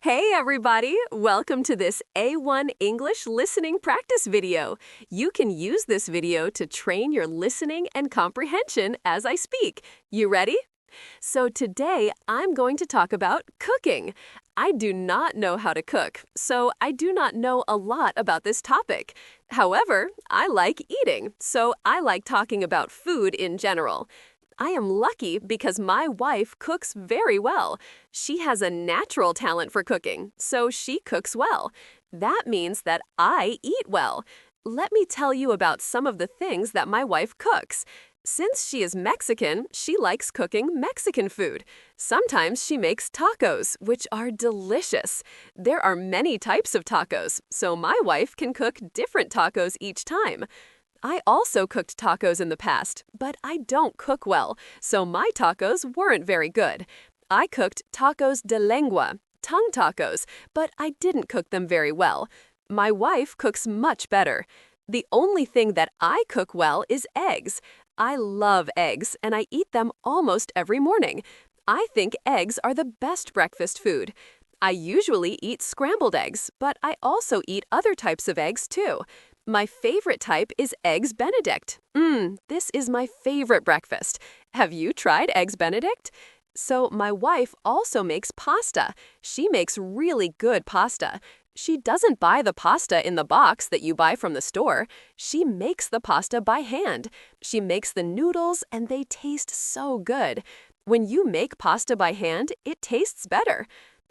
Hey everybody! Welcome to this A1 English listening practice video. You can use this video to train your listening and comprehension as I speak. You ready? So today I'm going to talk about cooking. I do not know how to cook, so I do not know a lot about this topic. However, I like eating, so I like talking about food in general. I am lucky because my wife cooks very well. She has a natural talent for cooking, so she cooks well. That means that I eat well. Let me tell you about some of the things that my wife cooks. Since she is Mexican, she likes cooking Mexican food. Sometimes she makes tacos, which are delicious. There are many types of tacos, so my wife can cook different tacos each time. I also cooked tacos in the past, but I don't cook well, so my tacos weren't very good. I cooked tacos de lengua, tongue tacos, but I didn't cook them very well. My wife cooks much better. The only thing that I cook well is eggs. I love eggs, and I eat them almost every morning. I think eggs are the best breakfast food. I usually eat scrambled eggs, but I also eat other types of eggs too. My favorite type is Eggs Benedict. This is my favorite breakfast. Have you tried Eggs Benedict? So my wife also makes pasta. She makes really good pasta. She doesn't buy the pasta in the box that you buy from the store. She makes the pasta by hand. She makes the noodles and they taste so good. When you make pasta by hand, it tastes better.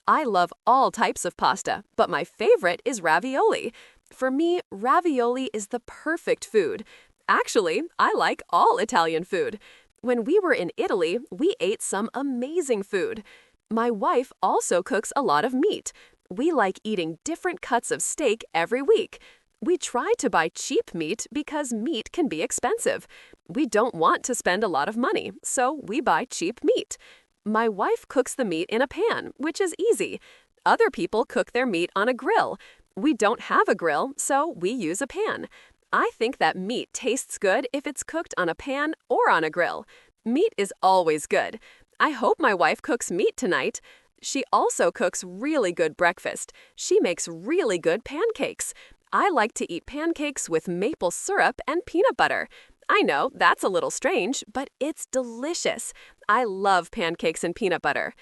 I love all types of pasta, but my favorite is ravioli. For me, ravioli is the perfect food. Actually, I like all Italian food. When we were in Italy, we ate some amazing food. My wife also cooks a lot of meat. We like eating different cuts of steak every week. We try to buy cheap meat because meat can be expensive. We don't want to spend a lot of money, so we buy cheap meat. My wife cooks the meat in a pan, which is easy. Other people cook their meat on a grill. We don't have a grill, so we use a pan. I think that meat tastes good if it's cooked on a pan or on a grill. Meat is always good. I hope my wife cooks meat tonight. She also cooks really good breakfast. She makes really good pancakes. I like to eat pancakes with maple syrup and peanut butter. I know that's a little strange, but it's delicious. I love pancakes and peanut butter.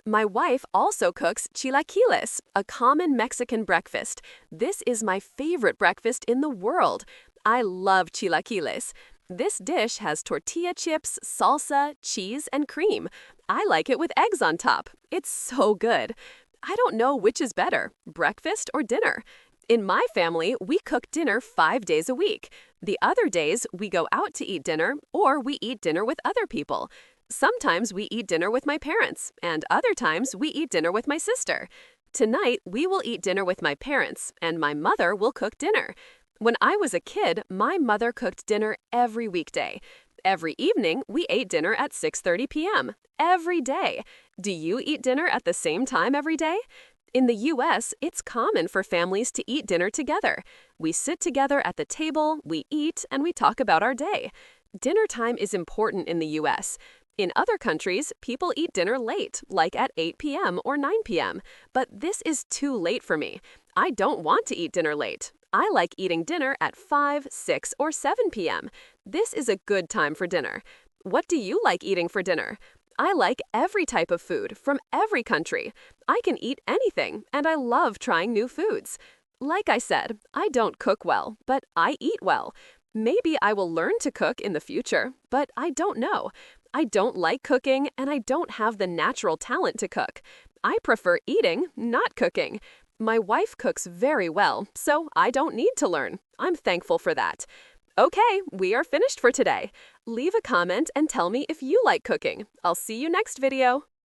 My wife also cooks chilaquiles, a common Mexican breakfast. This is my favorite breakfast in the world. I love chilaquiles. This dish has tortilla chips, salsa, cheese, and cream. I like it with eggs on top. It's so good. I don't know which is better, breakfast or dinner. In my family, we cook dinner 5 days a week. The other days, we go out to eat dinner or we eat dinner with other people. Sometimes we eat dinner with my parents, and other times we eat dinner with my sister. Tonight, we will eat dinner with my parents, and my mother will cook dinner. When I was a kid, my mother cooked dinner every weekday. Every evening, we ate dinner at 6:30 p.m. Every day. Do you eat dinner at the same time every day? In the U.S., it's common for families to eat dinner together. We sit together at the table, we eat, and we talk about our day. Dinner time is important in the U.S. In other countries, people eat dinner late, like at 8 p.m. or 9 p.m., but this is too late for me. I don't want to eat dinner late. I like eating dinner at 5, 6, or 7 p.m. This is a good time for dinner. What do you like eating for dinner? I like every type of food from every country. I can eat anything, and I love trying new foods. Like I said, I don't cook well, but I eat well. Maybe I will learn to cook in the future, but I don't know. I don't like cooking, and I don't have the natural talent to cook. I prefer eating, not cooking. My wife cooks very well, so I don't need to learn. I'm thankful for that. Okay, we are finished for today. Leave a comment and tell me if you like cooking. I'll see you next video.